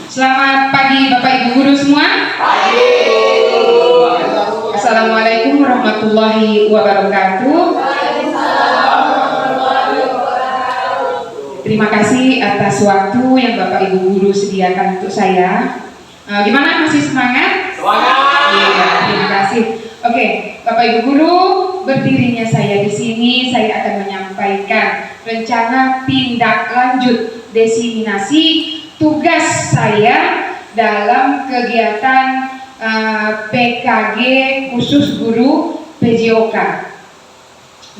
Selamat pagi Bapak Ibu Guru semua. Pagi. Assalamualaikum warahmatullahi wabarakatuh. Terima kasih atas waktu yang Bapak Ibu Guru sediakan untuk saya. Gimana, masih semangat? Semangat. Iya, terima kasih. Oke, Bapak Ibu Guru, berdirinya saya di sini, saya akan menyampaikan rencana tindak lanjut diseminasi tugas saya dalam kegiatan PKG khusus guru PJOK.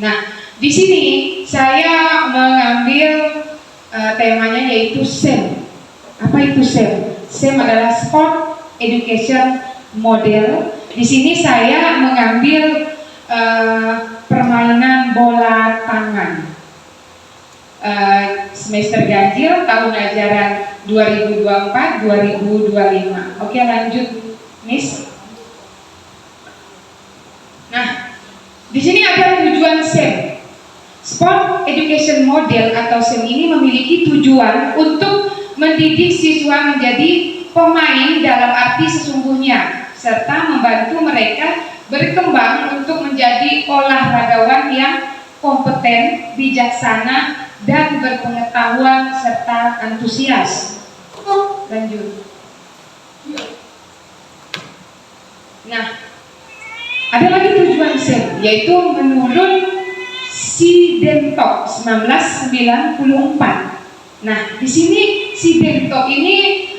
Nah, di sini saya mengambil temanya yaitu SEM. Apa itu SEM? SEM adalah Sport Education Model. Di sini saya mengambil permainan bola tangan. Semester ganjil tahun ajaran 2024-2025. Oke, lanjut, Miss. Nah, di sini ada tujuan SEM. Sport Education Model atau SEM ini memiliki tujuan untuk mendidik siswa menjadi pemain dalam arti sesungguhnya, serta membantu mereka berkembang untuk menjadi olahragawan yang kompeten, bijaksana, dan berpengetahuan serta antusias. Lanjut. Nah, ada lagi tujuan SEM, yaitu menurut Sidentok 1994. Nah, di sini Sidentok ini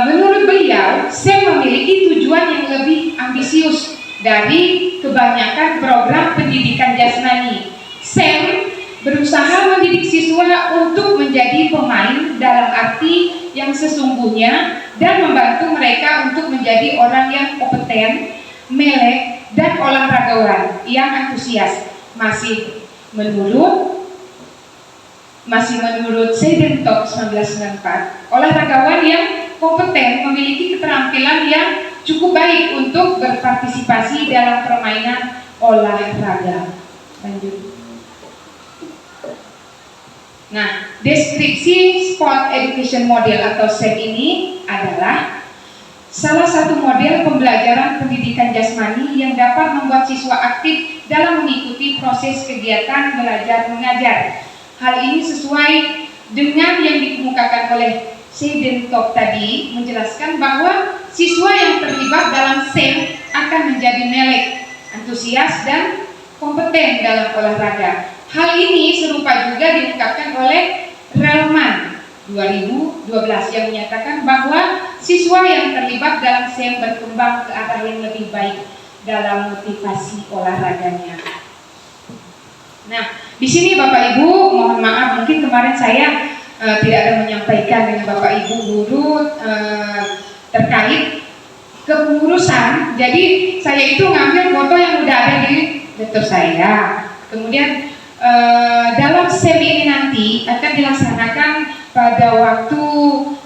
menurut beliau SEM memiliki tujuan yang lebih ambisius dari kebanyakan program pendidikan jasmani. SEM berusaha mendidik siswa untuk menjadi pemain dalam arti yang sesungguhnya dan membantu mereka untuk menjadi orang yang kompeten, melek, dan olahragawan yang antusias. Masih menurut Sidentok 1994, olahragawan yang kompeten memiliki keterampilan yang cukup baik untuk berpartisipasi dalam permainan olahraga. Lanjut. Nah, deskripsi Sport Education Model atau SEM ini adalah salah satu model pembelajaran pendidikan jasmani yang dapat membuat siswa aktif dalam mengikuti proses kegiatan belajar mengajar. Hal ini sesuai dengan yang dikemukakan oleh Sidentok tadi, menjelaskan bahwa siswa yang terlibat dalam SEM akan menjadi melek, antusias, dan kompeten dalam olahraga. Hal ini serupa juga diungkapkan oleh Relman 2012 yang menyatakan bahwa siswa yang terlibat dalam SEM berkembang ke arah yang lebih baik dalam motivasi olahraganya. Nah, di sini Bapak Ibu, mohon maaf mungkin kemarin saya tidak ada menyampaikan dengan Bapak Ibu guru terkait kepengurusan. Jadi saya itu ngambil foto yang udah ada di laptop saya. Kemudian dalam SEM ini nanti akan dilaksanakan pada waktu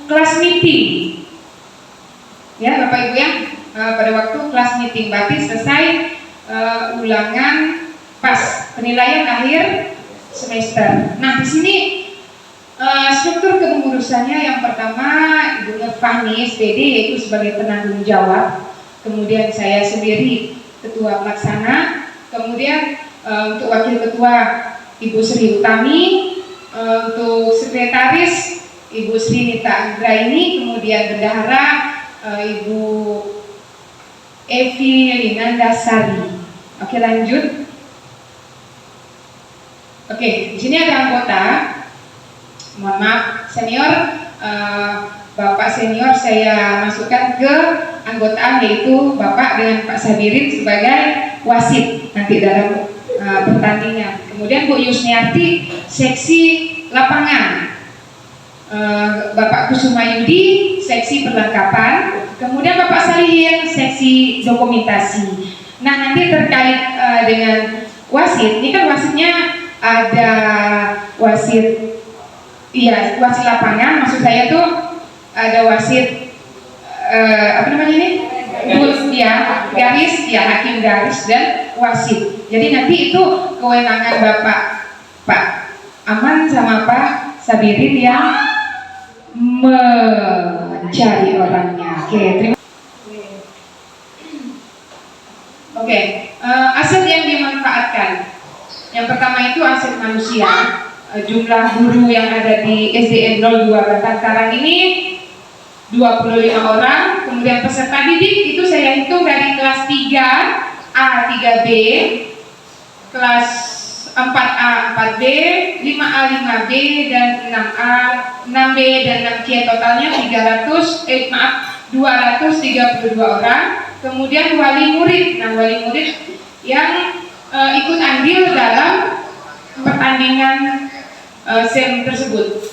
kelas meeting, ya Bapak Ibu ya, pada waktu kelas meeting, berarti selesai ulangan pas penilaian akhir semester. Nah, di sini struktur kepengurusannya yang pertama Ibu Nur Fahmi SPD yaitu sebagai penanggung jawab, kemudian saya sendiri ketua pelaksana, kemudian untuk wakil ketua Ibu Sri Utami, untuk sekretaris Ibu Sri Nita Anggraini, kemudian bendahara Ibu Evi Linandasari. Oke, lanjut. Oke, di sini ada anggota. Mohon maaf, senior, Bapak senior saya masukkan ke anggotaan, yaitu Bapak dengan Pak Sabirin sebagai wasit nanti dalam pertandingan. Kemudian Bu Yusniarti seksi lapangan, Bapak Kusuma Yudi seksi perlengkapan, kemudian Bapak Salihin seksi dokumentasi. Nah, nanti terkait dengan wasit, ini kan wasitnya ada wasit, iya wasit lapangan, maksud saya tuh ada wasit apa namanya ini? Ya, garis, ya hakim garis dan wasit. Jadi nanti itu kewenangan Pak Aman sama Pak Sabirin yang mencari Oke, aset yang dimanfaatkan. Yang pertama itu aset manusia. Jumlah guru yang ada di SDN 02 Batang Karang ini 25 orang. Kemudian peserta didik itu saya hitung dari kelas 3A 3B, kelas 4A 4B, 5A 5B, dan 6A 6B dan 6C, totalnya 232 orang. Kemudian wali murid. Nah, wali murid yang ikut andil dalam pertandingan SEM tersebut.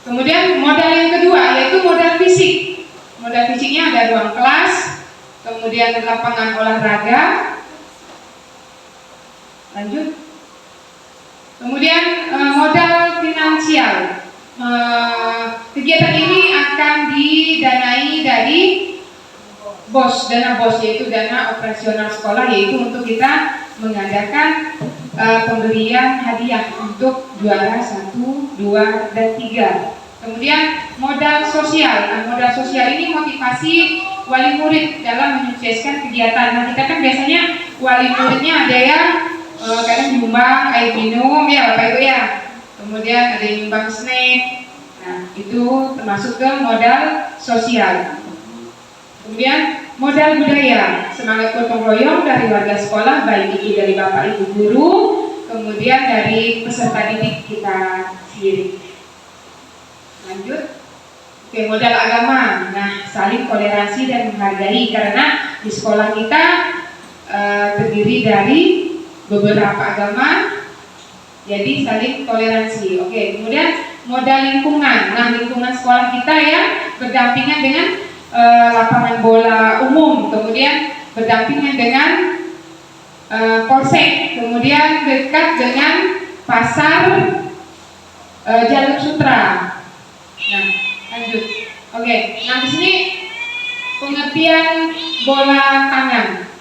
Kemudian modal yang kedua yaitu modal fisik. Modal fisiknya ada ruang kelas, kemudian lapangan olahraga. Lanjut. Kemudian modal finansial. Kegiatan ini akan didanai dari BOS, dana BOS, yaitu dana operasional sekolah, yaitu untuk kita mengadakan pemberian hadiah untuk juara 1, 2, dan 3. Kemudian modal sosial. Nah, modal sosial ini motivasi wali murid dalam menyukseskan kegiatan. Nah, kita kan biasanya wali muridnya ada yang kadang nyumbang air minum, ya Bapak Ibu ya. Kemudian ada yang nyumbang snack. Nah, itu termasuk ke modal sosial. Kemudian modal budaya, semangat gotong royong dari warga sekolah, baik itu dari Bapak Ibu guru, kemudian dari peserta didik kita sendiri. Lanjut. Oke, modal agama. Nah, saling toleransi dan menghargai, karena di sekolah kita terdiri dari beberapa agama, jadi saling toleransi. Oke, kemudian modal lingkungan. Nah, lingkungan sekolah kita ya berdampingan dengan lapangan bola umum, kemudian berdampingan dengan polsek, kemudian dekat dengan pasar Jalur Sutra. Nah, lanjut. Oke, nah di sini pengertian bola tangan.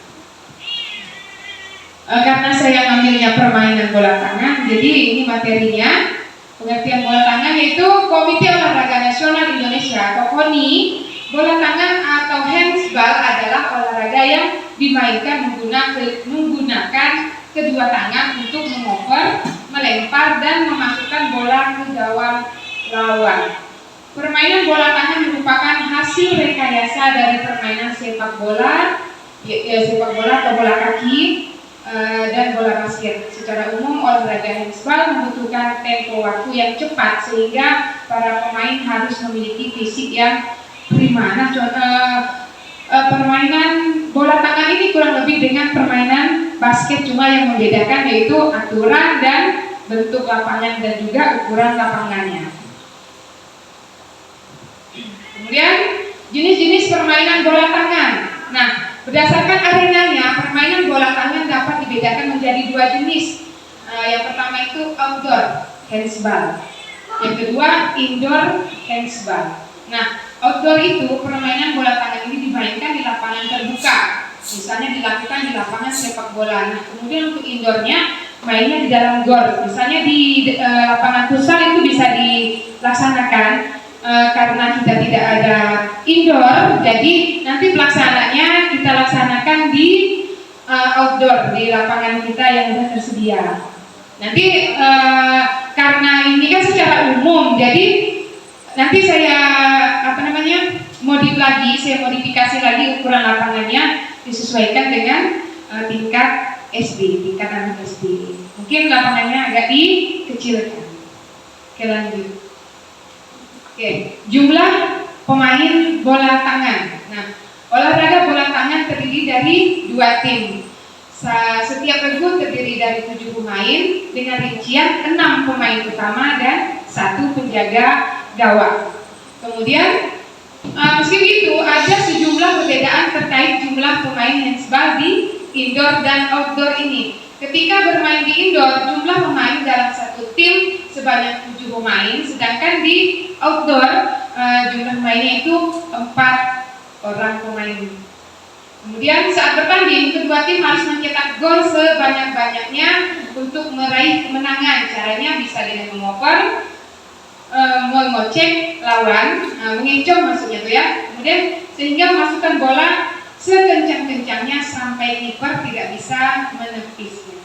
Karena saya ngambilnya permainan bola tangan, jadi ini materinya. Pengertian bola tangan yaitu Komite Olahraga Nasional Indonesia atau KONI. Bola tangan atau handsball adalah olahraga yang dimainkan menggunakan kedua tangan untuk mengoper, melempar, dan memasukkan bola ke gawang lawan. Permainan bola tangan merupakan hasil rekayasa dari permainan sepak bola, sepak bola atau bola kaki, dan bola basket. Secara umum olahraga handsball membutuhkan tempo waktu yang cepat sehingga para pemain harus memiliki fisik yang prima. Nah, permainan bola tangan ini kurang lebih dengan permainan basket, cuma yang membedakan yaitu aturan dan bentuk lapangan dan juga ukuran lapangannya. Kemudian jenis-jenis permainan bola tangan. Nah, berdasarkan arenanya, permainan bola tangan dapat dibedakan menjadi dua jenis. Yang pertama itu outdoor handsball, yang kedua indoor handsball. Nah, outdoor itu permainan bola tangan ini dimainkan di lapangan terbuka, misalnya dilakukan di lapangan sepak bola. Nah, kemudian untuk indoornya mainnya di dalam gor, misalnya di lapangan futsal itu bisa dilaksanakan. Karena kita tidak ada indoor, jadi nanti pelaksananya kita laksanakan di outdoor, di lapangan kita yang sudah tersedia. Nanti karena ini kan secara umum, jadi nanti saya modifikasi lagi ukuran lapangannya disesuaikan dengan tingkat SD, tingkat anak SD. Mungkin lapangannya agak dikecilkan. Oke, lanjut. Oke, jumlah pemain bola tangan. Nah, olahraga bola tangan terdiri dari dua tim. Setiap regu terdiri dari 7 pemain dengan rincian 6 pemain utama dan 1 penjaga gawang. Kemudian meski begitu ada sejumlah perbedaan terkait jumlah pemain handsball di indoor dan outdoor ini. Ketika bermain di indoor, jumlah pemain dalam satu tim sebanyak 7 pemain, sedangkan di outdoor jumlah pemainnya itu 4 orang pemain. Kemudian saat bertanding, kedua tim harus mencetak gol sebanyak-banyaknya untuk meraih kemenangan. Caranya bisa dengan mengoper, mengocek lawan, mengencong maksudnya tuh ya. Kemudian sehingga memasukkan bola sekencang-kencangnya sampai kiper tidak bisa menepisnya.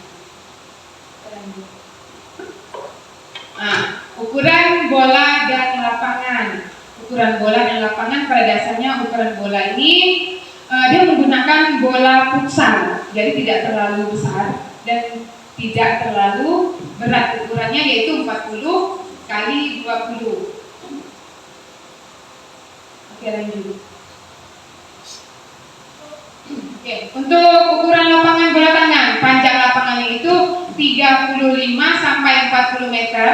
Ukuran bola dan lapangan. Ukuran bola dan lapangan pada dasarnya ukuran bola ini dia menggunakan bola futsal, jadi tidak terlalu besar dan tidak terlalu berat. Ukurannya yaitu 40 kali 20. Oke, lanjut. Oke, untuk ukuran lapangan bola tangan, panjang lapangannya itu 35 sampai 40 meter,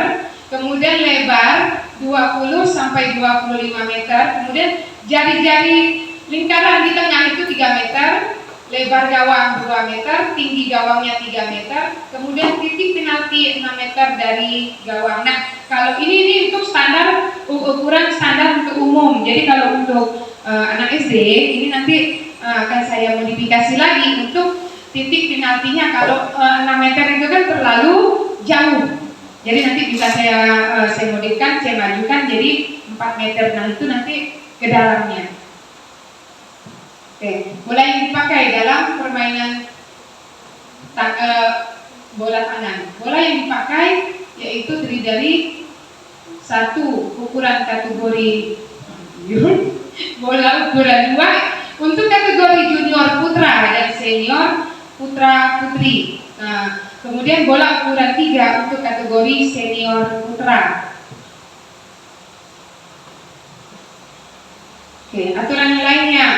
kemudian lebar 20 sampai 25 meter, kemudian jari-jari lingkaran di tengah itu 3 meter, lebar gawang 2 meter, tinggi gawangnya 3 meter, kemudian titik penalti 6 meter dari gawang. Nah, kalau ini untuk standar, ukuran standar untuk umum. Jadi kalau untuk anak SD ini nanti akan saya modifikasi lagi untuk titik penaltinya. Kalau 6 meter itu kan terlalu jauh, jadi nanti bisa saya modifkan, saya majukan jadi 4 meter. Nah, itu nanti ke dalamnya. Oke, bola yang dipakai dalam permainan bola tangan. Bola yang dipakai yaitu terdiri dari satu, ukuran kategori bola ukuran 2 untuk kategori junior putra dan senior putra putri. Nah, kemudian bola ukuran 3 untuk kategori senior putra. Oke, aturan yang lainnya.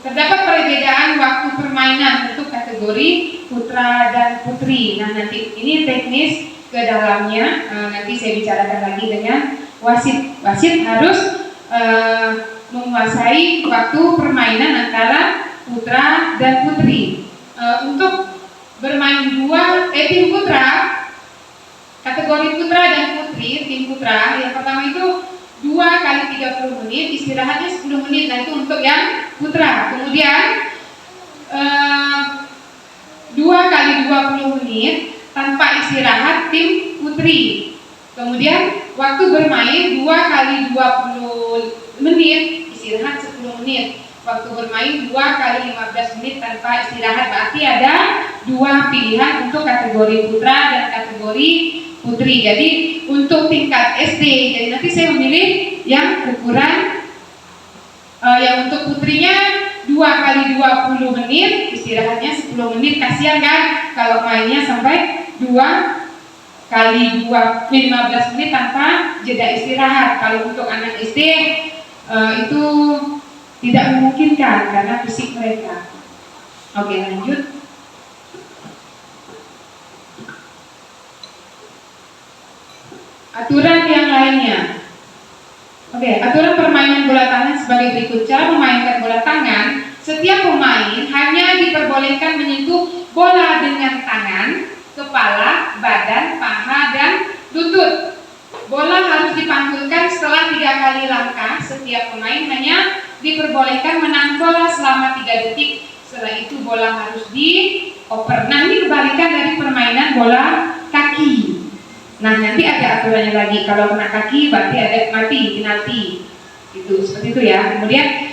Terdapat perbedaan waktu permainan untuk kategori putra dan putri. Nah, nanti ini teknis ke dalamnya, nanti saya bicarakan lagi dengan wasit. Wasit harus menguasai waktu permainan antara putra dan putri. Untuk bermain tim putra, kategori putra dan putri, tim putra yang pertama itu 2 kali 30 menit, istirahatnya 10 menit. Nah, itu untuk yang putra. Kemudian 2 kali 20 menit tanpa istirahat tim putri. Kemudian waktu bermain 2 kali 20 menit, istirahat 10 menit. Waktu bermain 2 kali 15 menit tanpa istirahat. Berarti ada 2 pilihan untuk kategori putra dan kategori putri. Jadi untuk tingkat SD, jadi nanti saya memilih yang ukuran yang untuk putrinya 2 kali 20 menit, istirahatnya 10 menit. Kasihan kan kalau mainnya sampai 2 kali 15 menit tanpa jeda istirahat. Kalau untuk anak SD itu tidak memungkinkan karena fisik mereka. Oke, lanjut. Aturan yang lainnya. Oke, aturan permainan bola tangan sebagai berikut. Cara memainkan bola tangan, setiap pemain hanya diperbolehkan menyentuh bola dengan tangan, kepala, badan, paha, dan lutut. Bola harus dipantulkan setelah 3 kali langkah. Setiap pemain hanya diperbolehkan menahan bola selama 3 detik. Setelah itu bola harus dioper. Nah, ini kebalikan dari permainan bola kaki. Nah, nanti ada aturannya lagi. Kalau kena kaki berarti ada mati, penalti. Itu seperti itu ya. Kemudian,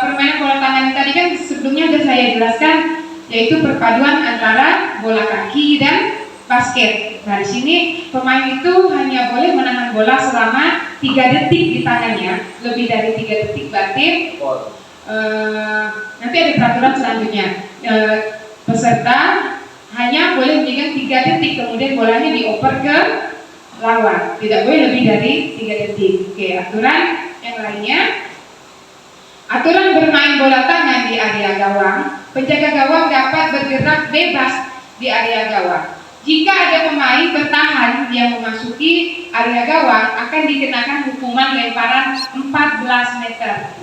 permainan bola tangan tadi kan sebelumnya sudah saya jelaskan, yaitu perpaduan antara bola kaki dan basket. Nah, di sini pemain itu hanya boleh menahan bola selama 3 detik di tangannya. Lebih dari 3 detik berarti nanti ada peraturan selanjutnya. Peserta hanya boleh memegang 3 detik, kemudian bolanya dioper ke lawan. Tidak boleh lebih dari 3 detik. Oke, aturan yang lainnya. Aturan bermain bola tangan di area gawang. Penjaga gawang dapat bergerak bebas di area gawang. Jika ada pemain bertahan yang memasuki area gawang, akan dikenakan hukuman lemparan 14 meter.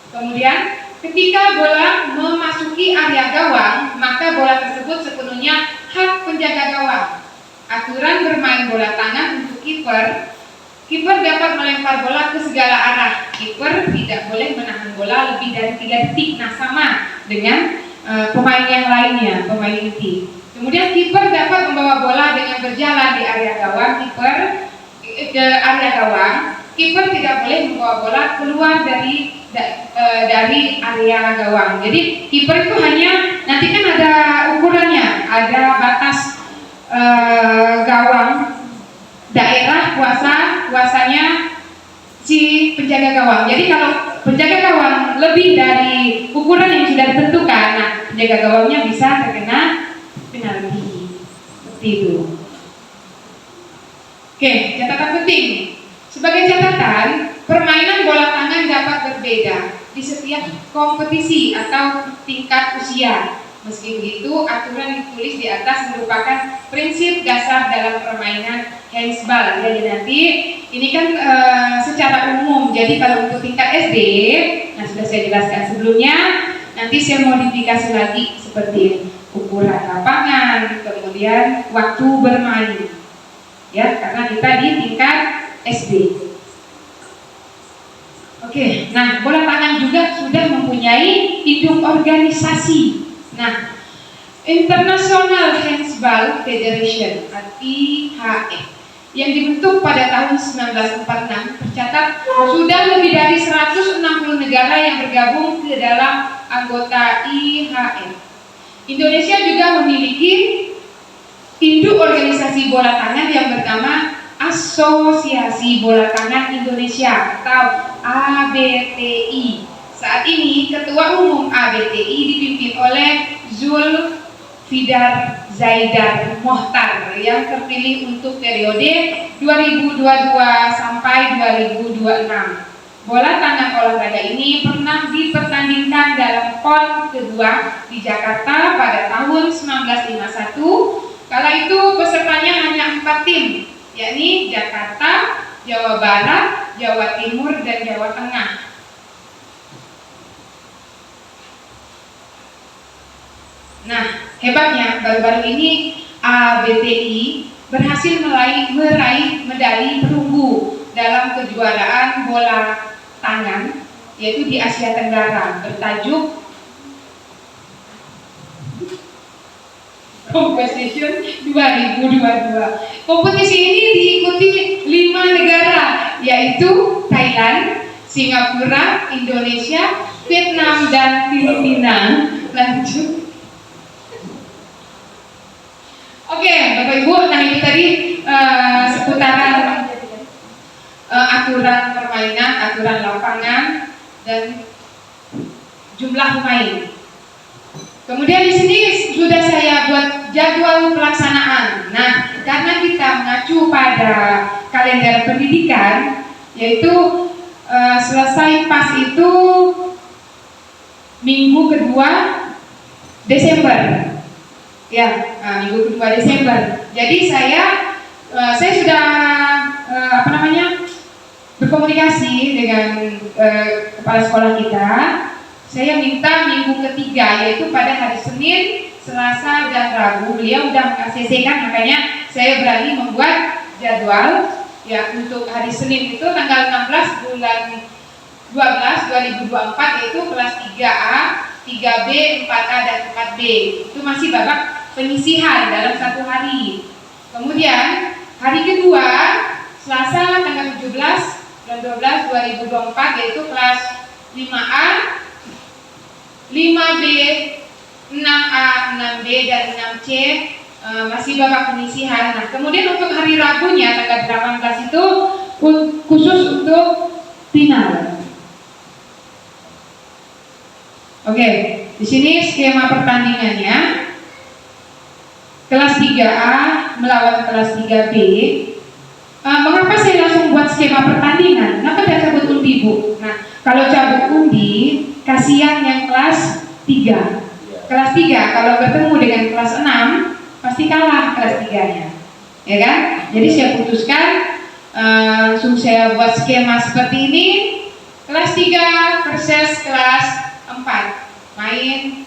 Kemudian, ketika bola memasuki area gawang, maka bola tersebut sepenuhnya hak penjaga gawang. Aturan bermain bola tangan untuk kiper. Kiper dapat melempar bola ke segala arah. Kiper tidak boleh menahan bola lebih dari 3 detik. Nah, sama dengan pemain yang lainnya, pemain inti. Kemudian kiper dapat membawa bola dengan berjalan di area gawang. Kiper ke area gawang. Kiper tidak boleh membawa bola keluar dari dari area gawang. Jadi kiper itu hanya nanti kan ada ukurannya, ada batas gawang, daerah kuasanya si penjaga gawang. Jadi kalau penjaga gawang lebih dari ukuran yang sudah ditentukan, nah penjaga gawangnya bisa terkena penalti. Seperti itu. Oke, catatan penting. Sebagai catatan, permainan bola tangan dapat berbeda di setiap kompetisi atau tingkat usia. Meski begitu, aturan ditulis di atas merupakan prinsip dasar dalam permainan handsball. Jadi nanti ini kan secara umum. Jadi kalau untuk tingkat SD, nah sudah saya jelaskan sebelumnya. Nanti saya modifikasi lagi seperti ukuran lapangan, kemudian waktu bermain. Ya, karena kita di tingkat SD. Oke, nah bola tangan juga sudah mempunyai induk organisasi. Nah, International Handsball Federation (IHF) yang dibentuk pada tahun 1946 tercatat sudah lebih dari 160 negara yang bergabung ke dalam anggota IHF. Indonesia juga memiliki induk organisasi bola tangan yang bernama Asosiasi Bola Tangan Indonesia atau ABTI. Saat ini Ketua Umum ABTI dipimpin oleh Zulfidar Zaidar Mohtar yang terpilih untuk periode 2022 sampai 2026. Bola tangan olahraga ini pernah dipertandingkan dalam PON kedua di Jakarta pada tahun 1951. Kala itu pesertanya hanya 4 tim, yakni Jakarta, Jawa Barat, Jawa Timur, dan Jawa Tengah. Nah, hebatnya baru-baru ini ABTI berhasil meraih medali perunggu dalam kejuaraan bola tangan, yaitu di Asia Tenggara, bertajuk Competition 2022. Kompetisi ini diikuti 5 negara, yaitu Thailand, Singapura, Indonesia, Vietnam, dan Filipina. Lanjut. Oke, Bapak Ibu, nah itu tadi seputaran aturan permainan, aturan lapangan, dan jumlah pemain. Kemudian di sini sudah saya buat jadwal pelaksanaan. Nah, karena kita mengacu pada kalender pendidikan, yaitu selesai PAS itu minggu kedua Desember. Ya, minggu kedua Desember. Jadi saya sudah berkomunikasi dengan kepala sekolah kita. Saya minta minggu ketiga, yaitu pada hari Senin, Selasa, dan Rabu. Beliau sudah mengaksekan, makanya saya berani membuat jadwal. Ya, untuk hari Senin itu tanggal 16 bulan 12 2024, yaitu kelas 3A, 3B, 4A, dan 4B. Itu masih babak penyisihan dalam 1 hari. Kemudian hari kedua, Selasa tanggal 17 bulan 12 2024, yaitu kelas 5A, 5B, 6A, 6B, dan 6C masih babak penyisihan. Nah, kemudian untuk hari Rabunya tanggal 18 itu khusus untuk final. Oke, di sini skema pertandingannya. Kelas 3A melawan kelas 3B. Mengapa saya langsung buat skema pertandingan? Kenapa tidak cabut undi, Bu? Nah, kalau cabut undi, kasihan yang kelas 3. Kelas 3 kalau bertemu dengan kelas 6 pasti kalah kelas 3-nya. Ya kan? Jadi saya putuskan langsung saya buat skema seperti ini. Kelas 3 versus kelas 4 main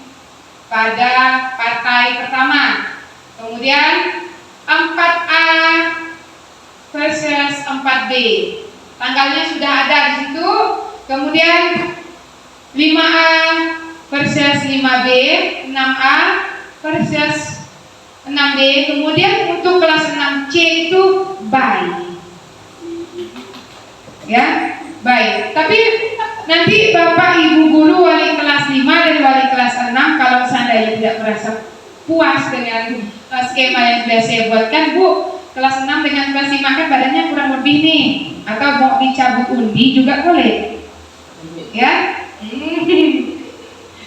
pada partai pertama. Kemudian 4A versus 4B. Tanggalnya sudah ada di situ. Kemudian 5A versus 5B, 6A versus 6B. Kemudian untuk kelas 6C itu bye. Ya, bye. Tapi nanti Bapak Ibu guru wali kelas 5 dan wali kelas 6 kalau seandainya tidak merasa puas dengan skema yang sudah saya buatkan, Bu, kelas 6 dengan kelas 5 kan badannya kurang lebih nih, atau mau dicabut undi juga boleh, ya.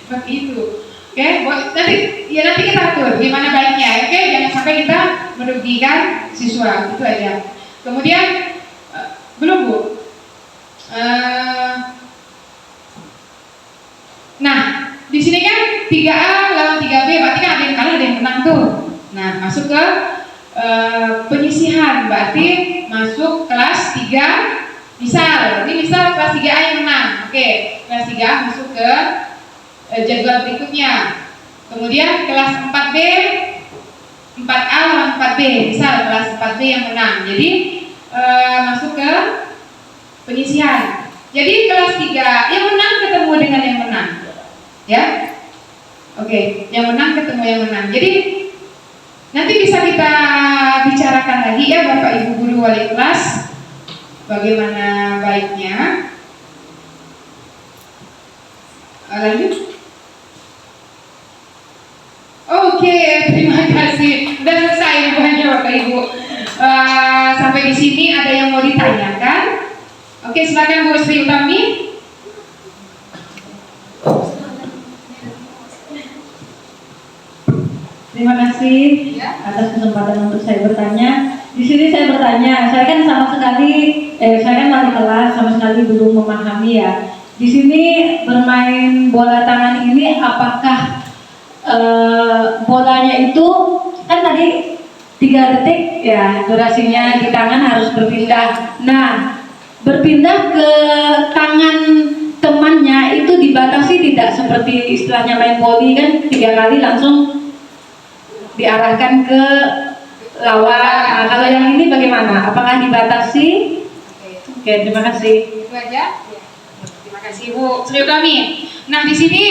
Begitu. Oke, nanti kita atur gimana baiknya, oke? Jangan sampai kita merugikan siswa, itu aja. Kemudian belum, Bu. Nah, di sini kan 3A lawan 3B, berarti kan ada yang kalah, ada yang menang tuh. Nah, masuk ke penyisihan, berarti masuk kelas 3. Misal kelas 3A yang menang. Oke, kelas 3A masuk ke jadwal berikutnya. Kemudian kelas 4B, 4A lawan 4B, misal kelas 4B yang menang. Jadi masuk ke penyisihan. Jadi kelas 3 yang menang ketemu dengan yang menang. Ya. Oke, yang menang ketemu yang menang. Jadi nanti bisa kita bicarakan lagi ya Bapak Ibu guru wali kelas, bagaimana baiknya. Lanjut. Oke, terima kasih. Sudah selesai bukannya Bapak Ibu. Sampai di sini ada yang mau ditanyakan? Oke, silakan Bu Sri Utami. Terima kasih atas kesempatan untuk saya bertanya. Di sini saya bertanya, saya kan wali kelas, sama sekali belum memahami ya. Di sini bermain bola tangan ini apakah bolanya itu kan tadi 3 detik ya durasinya, di tangan harus berpindah. Nah, berpindah ke tangan temannya itu dibatasi tidak, seperti istilahnya main voli kan 3 kali langsung diarahkan ke lawan. Nah, kalau yang ini bagaimana? Apakah dibatasi? Oke, terima kasih. Itu aja. Terima kasih Bu Sri Utami. Nah, di sini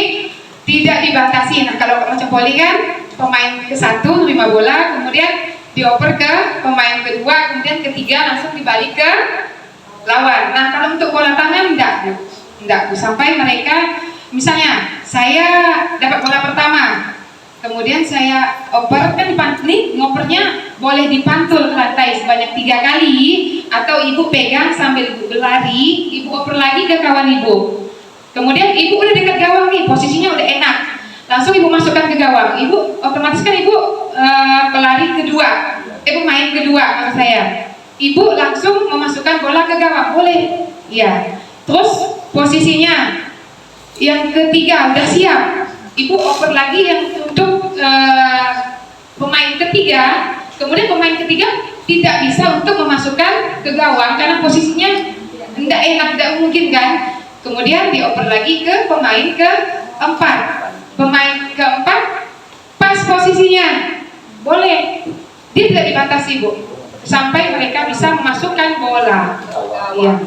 tidak dibatasi. Nah, kalau macam voli kan pemain ke-1 terima bola, kemudian dioper ke pemain kedua, kemudian ketiga langsung dibalik ke lawan. Nah, kalau untuk bola tangan enggak Bu. Sampai mereka, misalnya saya dapat bola pertama, kemudian saya oper, kan ngopernya boleh dipantul ke lantai sebanyak 3 kali, atau ibu pegang sambil ibu berlari, ibu oper lagi ke kawan ibu. Kemudian ibu udah dekat gawang nih, posisinya udah enak, langsung ibu masukkan ke gawang. Ibu otomatis kan ibu pemain kedua maksud saya. Ibu langsung memasukkan bola ke gawang, boleh? Iya. Terus posisinya yang ketiga udah siap, ibu oper lagi yang untuk pemain ketiga. Kemudian pemain ketiga tidak bisa untuk memasukkan ke gawang karena posisinya tidak enak, tidak mungkin kan. Kemudian dioper lagi ke pemain keempat. Pemain keempat pas posisinya, boleh. Dia tidak dibatasi Bu, sampai mereka bisa memasukkan bola. Iya.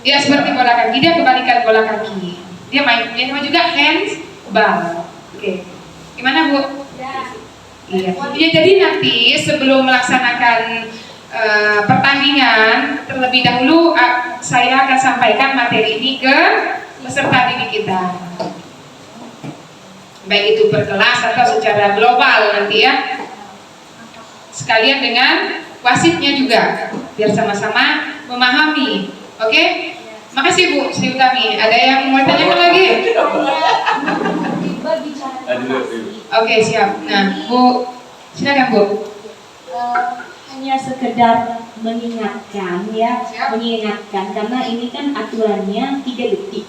Ya seperti bola kaki, dia kebalikan bola kaki. Dia nama juga handsball. Oke. Gimana Bu? Iya. Ya, jadi nanti sebelum melaksanakan pertandingan, terlebih dahulu saya akan sampaikan materi ini ke peserta didik kita, baik itu per kelas atau secara global nanti ya, sekalian dengan wasitnya juga, biar sama-sama memahami. Oke? Makasih Bu Sri Utami. Ada yang mau tanyakan lagi? Oke, siap. Nah, Bu, silakan Bu. Hanya sekedar mengingatkan ya, mengingatkan karena ini kan aturannya 3 detik.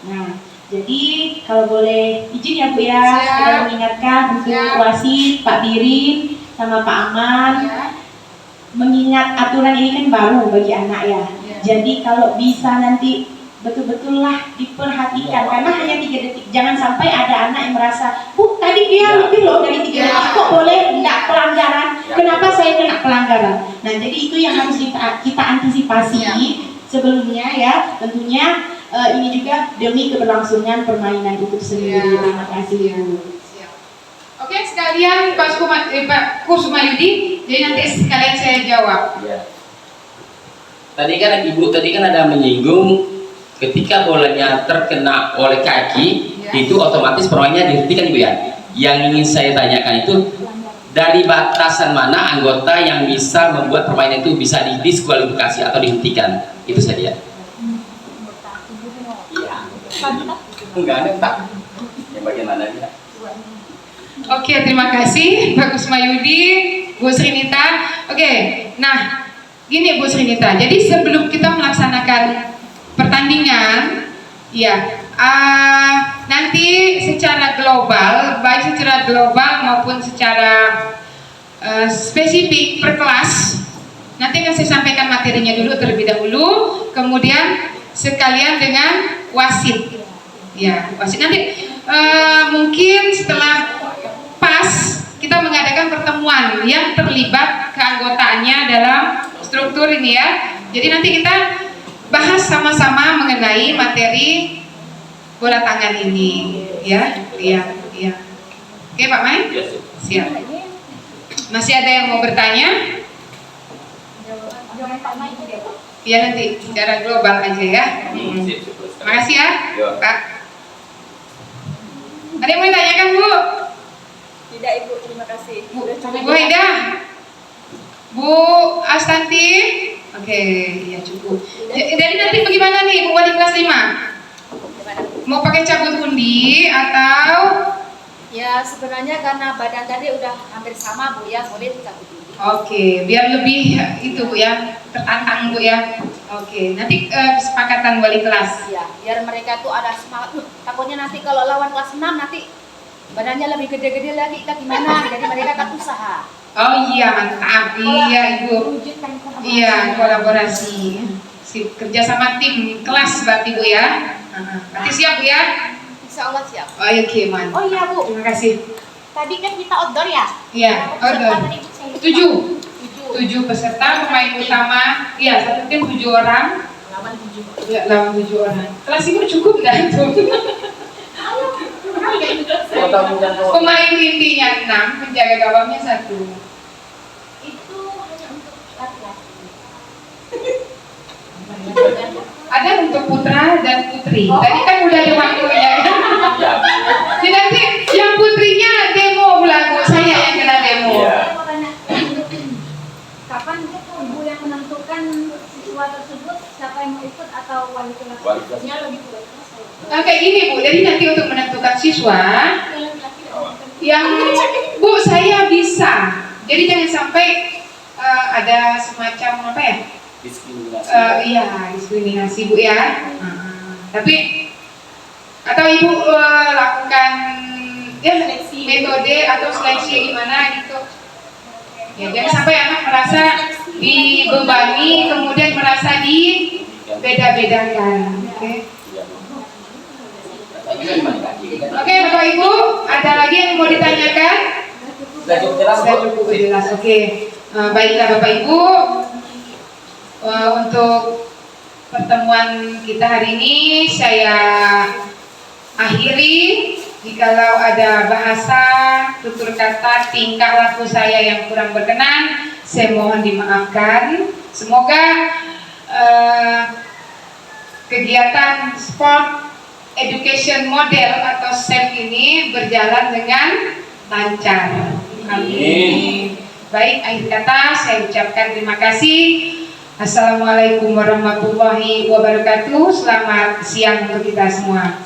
Nah, jadi kalau boleh izin ya Bu ya, sekedar mengingatkan untuk wasit, Pak Birin sama Pak Aman. Mengingat aturan ini kan baru bagi anak ya. Jadi kalau bisa nanti betul-betul lah diperhatikan karena hanya 3 detik. Jangan sampai ada anak yang merasa, Bu tadi dia lebih loh dari 3 detik, kok boleh enggak pelanggaran? Kenapa saya kena pelanggaran? Nah jadi itu yang harus kita antisipasi sebelumnya ya. Tentunya ini juga demi keberlangsungan permainan itu sendiri. Terima kasih Bu. Oke sekalian Pak Kusumayudi, jadi nanti sekalian saya jawab. Tadi kan Ibu ada menyinggung ketika bolanya terkena oleh kaki, itu otomatis permainannya dihentikan Ibu ya. Yang ingin saya tanyakan itu, dari batasan mana anggota yang bisa membuat permainan itu bisa didiskualifikasi atau dihentikan? Itu saja. Iya. Enggak ada tak. Yang bagian mana ya? Oke, terima kasih Pak Kusmayudi, Bu Srinita. Oke, nah gini Bu Srinita, jadi sebelum kita melaksanakan pertandingan, ya nanti secara global, baik secara global maupun secara spesifik per kelas, nanti akan saya sampaikan materinya dulu terlebih dahulu, kemudian sekalian dengan wasit, ya wasit nanti mungkin setelah pas kita mengadakan pertemuan yang terlibat keanggotaannya dalam struktur ini ya. Jadi nanti kita bahas sama-sama mengenai materi bola tangan ini ya. Iya. Oke Pak Mai? Siap. Masih ada yang mau bertanya? Iya nanti secara global aja ya. Terima kasih ya Pak. Ada yang mau tanyakan Bu? Tidak Ibu, terima kasih. Bu Haida, Bu Astanti, oke, ya cukup. Jadi nanti bagaimana nih Bu Wali kelas 5? Mau pakai cabut undi atau? Ya sebenarnya karena badan tadi udah hampir sama Bu ya, boleh cabut dulu. Oke, biar lebih itu Bu ya, tertantang Bu ya. Oke, nanti kesepakatan wali kelas. Ya, biar mereka tuh ada semangat. Takutnya nanti kalau lawan kelas 6 nanti badannya lebih gede-gede lagi, kita gimana? Jadi mereka kan usaha. Oh iya mantap, iya Ibu. Iya kolaborasi, kerja sama tim kelas berarti Bu ya. Nanti siap Bu ya? Insya Allah siap. Oh iya, oke mantap. Oh iya Bu, Terima kasih. tadi kan kita outdoor ya? Iya, outdoor. 7 7 peserta pemain utama. Iya, satu tim 7 orang. lawan 7. Ya, lawan 7 orang. Kelas Ibu cukup nggak itu? Pemain intinya 6, penjaga gawangnya 1. Itu hanya untuk laki-laki. Ada untuk putra dan putri. Tadi kan udah ada waktunya. Jadi nanti yang putrinya demo lagu, saya yang kena demo. Saya mau tanya, kapan Ibu yang menentukan siswa tersebut siapa yang mau ikut atau wali kelas? Ya lebih kelas. Nah, kayak gini Bu, jadi nanti untuk menentukan siswa yang Bu saya bisa. Jadi jangan sampai ada semacam apa ya? Diskriminasi. Iya, diskriminasi Bu ya. Tapi atau Ibu lakukan ya metode atau seleksi gimana gitu. Ya jangan sampai anak merasa dibebani kemudian merasa dibeda-bedakan. Oke. Oke Bapak Ibu, ada lagi yang mau ditanyakan? Sudah cukup jelas Bu? Sudah cukup jelas. Oke. Baiklah Bapak Ibu, untuk pertemuan kita hari ini saya akhiri. Jikalau ada bahasa, tutur kata, tingkah laku saya yang kurang berkenan, saya mohon dimaafkan. Semoga kegiatan sport education model atau SEM ini berjalan dengan lancar. Amin. Baik, akhir kata saya ucapkan terima kasih. Assalamualaikum warahmatullahi wabarakatuh. Selamat siang untuk kita semua.